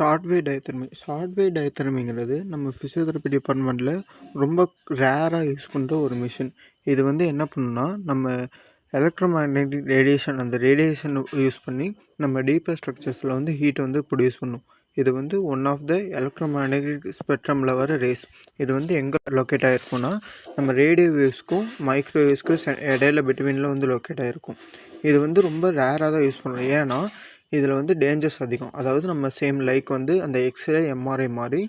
Short wave டயத்தெர்மிங்கிறது நம்ம physiotherapy டிபார்ட்மெண்ட்டில் ரொம்ப ரேராக யூஸ் பண்ணுற ஒரு மிஷின். இது வந்து என்ன பண்ணுன்னா, நம்ம எலக்ட்ரோமேக்னெட்டிக் ரேடியேஷன் அந்த ரேடியேஷன் யூஸ் பண்ணி நம்ம டீப்பர் ஸ்ட்ரக்சர்ஸில் வந்து ஹீட் வந்து ப்ரொடியூஸ் பண்ணும். இது வந்து ஒன் ஆஃப் த எலக்ட்ரோமேக்னெட்டிக் ஸ்பெக்ட்ரமில் வர ரேஸ். இது வந்து எங்கே லொக்கேட் ஆகிருக்கும்னா, நம்ம ரேடியோ வேவ்ஸ்க்கும் மைக்ரோவேவ்ஸ்க்கும் இடையில பிட்வீனில் வந்து லொக்கேட் ஆகிருக்கும். இது வந்து ரொம்ப ரேராக தான் யூஸ் பண்ணுறோம். ஏன்னா இதில் வந்து டேஞ்சர்ஸ் அதிகம். அதாவது நம்ம சேம் லைக் வந்து அந்த எக்ஸ்ரே, எம்ஆர்ஐ மாதிரி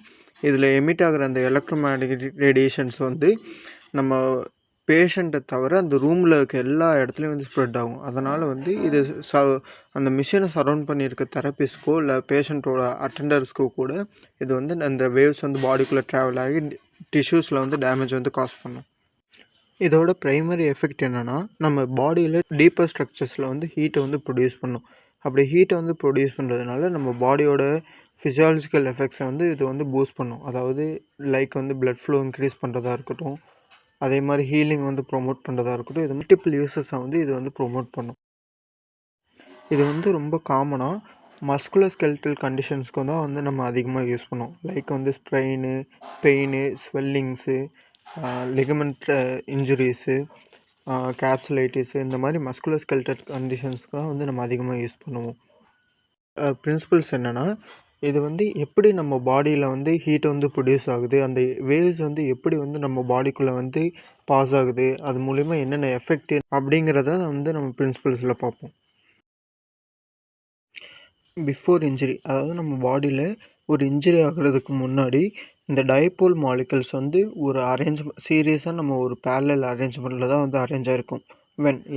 இதில் எமிட் ஆகிற அந்த எலக்ட்ரோமேக்னெட்டிக் ரேடியேஷன்ஸ் வந்து நம்ம பேஷண்ட்டை தவிர அந்த ரூமில் இருக்க எல்லா இடத்துலையும் வந்து ஸ்ப்ரெட் ஆகும். அதனால் வந்து இது அந்த மிஷினை சரௌண்ட் பண்ணியிருக்க தெரபிஸ்ட்க்கோ இல்லை பேஷண்ட்டோட அட்டெண்டர்ஸ்க்கோ கூட இது வந்து அந்த வேவ்ஸ் வந்து பாடிக்குள்ளே ட்ராவல் ஆகி டிஷ்யூஸில் வந்து டேமேஜ் வந்து காஸ் பண்ணும். இதோட ப்ரைமரி எஃபெக்ட் என்னென்னா, நம்ம பாடியில் டீப்பர் ஸ்ட்ரக்சர்ஸில் வந்து ஹீட்டை வந்து ப்ரொடியூஸ் பண்ணும். அப்படி ஹீட்டை வந்து ப்ரொடியூஸ் பண்ணுறதுனால நம்ம பாடியோட ஃபிசியாலஜிக்கல் எஃபெக்ட்ஸை வந்து இது வந்து பூஸ்ட் பண்ணும். அதாவது லைக் வந்து பிளட் ஃப்ளோ இன்க்ரீஸ் பண்ணுறதா இருக்கட்டும், அதே மாதிரி ஹீலிங் வந்து ப்ரொமோட் பண்ணுறதா இருக்கட்டும், இது மல்டிபிள் யூசஸை வந்து இது வந்து ப்ரொமோட் பண்ணும். இது வந்து ரொம்ப காமனாக மஸ்குலோஸ்கெலட்டல் கண்டிஷன்ஸ்க்கு தான் வந்து நம்ம அதிகமாக யூஸ் பண்ணுவோம். லைக் வந்து ஸ்ப்ரெயின், பெயின், ஸ்வெல்லிங்ஸு, லிகமெண்ட் இன்ஜுரிஸு, கேப்சுலைட்டிஸு, இந்த மாதிரி மஸ்குலோஸ்கெலட்டல் கண்டிஷன்ஸ்க்கு தான் வந்து நம்ம அதிகமாக யூஸ் பண்ணுவோம். பிரின்சிபல்ஸ் என்னென்னா, இது வந்து எப்படி நம்ம பாடியில் வந்து ஹீட் வந்து ப்ரொடியூஸ் ஆகுது, அந்த வேவ்ஸ் வந்து எப்படி வந்து நம்ம பாடிக்குள்ளே வந்து பாஸ் ஆகுது, அது மூலிமா என்னென்ன எஃபெக்ட் அப்படிங்கிறத வந்து நம்ம பிரின்சிபல்ஸில் பார்ப்போம். பிஃபோர் இன்ஜுரி, அதாவது நம்ம பாடியில் ஒரு இன்ஜுரி ஆகிறதுக்கு முன்னாடி இந்த டைபோல் மாலிகுல்ஸ் வந்து ஒரு சீரியஸாக நம்ம ஒரு பேரலல் அரேஞ்ச்மெண்ட்டில் தான் வந்து அரேஞ்ச் ஆகிருக்கும்.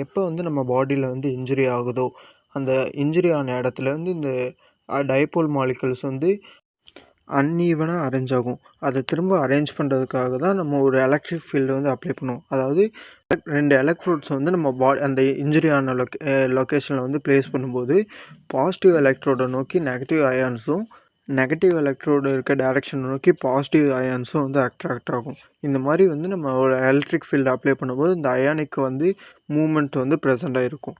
எப்போ வந்து நம்ம பாடியில் வந்து இன்ஜுரி ஆகுதோ, அந்த இன்ஜுரி ஆன இடத்துல வந்து இந்த டைபோல் மாலிகுல்ஸ் வந்து அன்ஈவனாக அரேஞ்ச் ஆகும். அதை திரும்ப அரேஞ்ச் பண்ணுறதுக்காக தான் நம்ம ஒரு எலக்ட்ரிக் ஃபீல்டை வந்து அப்ளை பண்ணுவோம். அதாவது 2 எலக்ட்ரோட்ஸ் வந்து நம்ம அந்த இன்ஜுரி ஆன லொக்கேஷனில் வந்து ப்ளேஸ் பண்ணும்போது பாசிட்டிவ் எலக்ட்ரோடை நோக்கி நெகட்டிவ் அயான்ஸும், நெகட்டிவ் எலக்ட்ரோடு இருக்க டைரெக்ஷனை நோக்கி பாசிட்டிவ் அயான்ஸும் வந்து அட்ராக்ட் ஆகும். இந்த மாதிரி வந்து நம்ம ஒரு எலக்ட்ரிக் ஃபீல்டு அப்ளை பண்ணும்போது இந்த அயானிக்கு வந்து மூமெண்ட் வந்து ப்ரெசென்ட் ஆகிருக்கும்.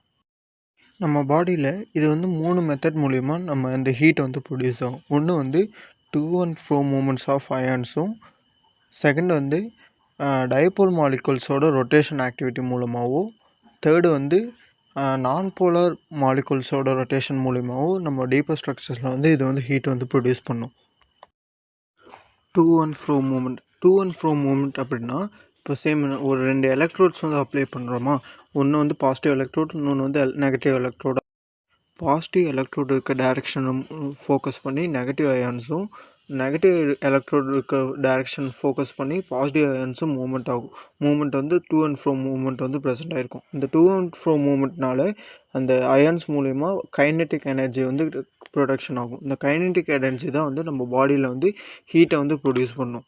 நம்ம பாடியில் இது வந்து 3 மெத்தட் மூலிமா நம்ம இந்த ஹீட்டை வந்து ப்ரொடியூஸ் ஆகும். ஒன்று வந்து to and fro moments of அயான்ஸும், செகண்ட் வந்து டைபோல் மாலிகுல்ஸோட ரொட்டேஷன் ஆக்டிவிட்டி மூலமாகவும், தேர்டு வந்து நான் போலார் மாலிகுல்ஸோட ரொட்டேஷன் மூலிமாவும் நம்ம டீப்பர் ஸ்ட்ரக்சர்ஸில் வந்து இது வந்து ஹீட் வந்து ப்ரொடியூஸ் பண்ணும். டு அண்ட் ஃப்ரோ மூமெண்ட் அப்படின்னா, இப்போ சேம் ஒரு 2 எலக்ட்ரோட்ஸ் வந்து அப்ளை பண்ணுறோமா, ஒன்று வந்து பாசிட்டிவ் எலக்ட்ரோட், இன்னொன்று வந்து நெகட்டிவ் எலக்ட்ரோட். பாசிட்டிவ் எலக்ட்ரோடு இருக்க டைரெக்ஷனை ஃபோக்கஸ் பண்ணி நெகட்டிவ் அயான்ஸும், நெகட்டிவ் எலக்ட்ரோடு இருக்க டைரெக்ஷன் ஃபோக்கஸ் பண்ணி பாசிட்டிவ் அயான்ஸும் மூவ்மெண்ட் ஆகும். மூவ்மெண்ட் வந்து டு அண்ட் ஃப்ரோ மூவ்மெண்ட் வந்து ப்ரெசென்ட் ஆகிருக்கும். இந்த டு அண்ட் ஃப்ரோ மூவ்மெண்ட்னால அந்த அயான்ஸ் மூலிமா கைனெட்டிக் எனர்ஜி வந்து ப்ரொடக்ஷன் ஆகும். இந்த கைனெட்டிக் எனர்ஜி தான் வந்து நம்ம பாடியில் வந்து ஹீட்டை வந்து ப்ரொடியூஸ் பண்ணும்.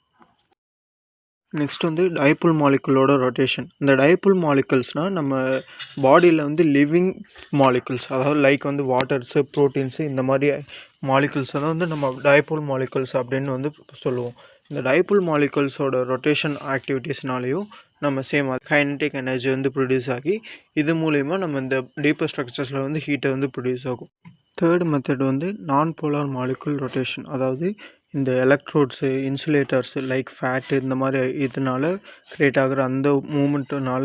நெக்ஸ்ட் வந்து டைபோல் மாலிகுலோட ரொட்டேஷன். இந்த டைபோல் மாலிகுல்ஸ்னால் நம்ம பாடியில் வந்து லிவிங் மாலிகுல்ஸ், அதாவது லைக் வந்து வாட்டர்ஸு, ப்ரோட்டீன்ஸு, இந்த மாதிரி மாலிகுல்ஸை தான் வந்து நம்ம டைபோல் மாலிகுல்ஸ் அப்படின்னு வந்து சொல்லுவோம். இந்த டைபோல் மாலிகுல்ஸோட ரொட்டேஷன் ஆக்டிவிட்டீஸ்னாலேயும் நம்ம சேம் கைனெட்டிக் எனர்ஜி வந்து ப்ரொடியூஸ் ஆகி இது மூலிமா நம்ம இந்த டீப்பர் ஸ்ட்ரக்சர்ஸில் வந்து ஹீட்டை வந்து ப்ரொடியூஸ் ஆகும். தேர்ட் மெத்தட் வந்து நான் போலார் மாலிகுல் ரொட்டேஷன். அதாவது இந்த எலக்ட்ரோட்ஸு, இன்சுலேட்டர்ஸு லைக் ஃபேட்டு, இந்த மாதிரி இதனால க்ரியேட் ஆகிற அந்த மூமெண்ட்டுனால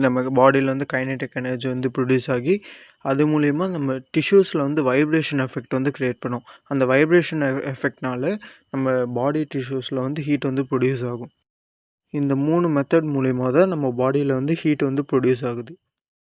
நம்ம பாடியில் வந்து கைனெட்டிக் எனர்ஜி வந்து ப்ரொடியூஸ் ஆகி அது மூலிமா நம்ம டிஷ்யூஸில் வந்து வைப்ரேஷன் எஃபெக்ட் வந்து க்ரியேட் பண்ணும். அந்த வைப்ரேஷன் எஃபெக்ட்னால நம்ம பாடி டிஷ்யூஸில் வந்து ஹீட் வந்து ப்ரொடியூஸ் ஆகும். இந்த 3 மெத்தட் மூலிமா தான் நம்ம பாடியில் வந்து ஹீட் வந்து ப்ரொடியூஸ் ஆகுது.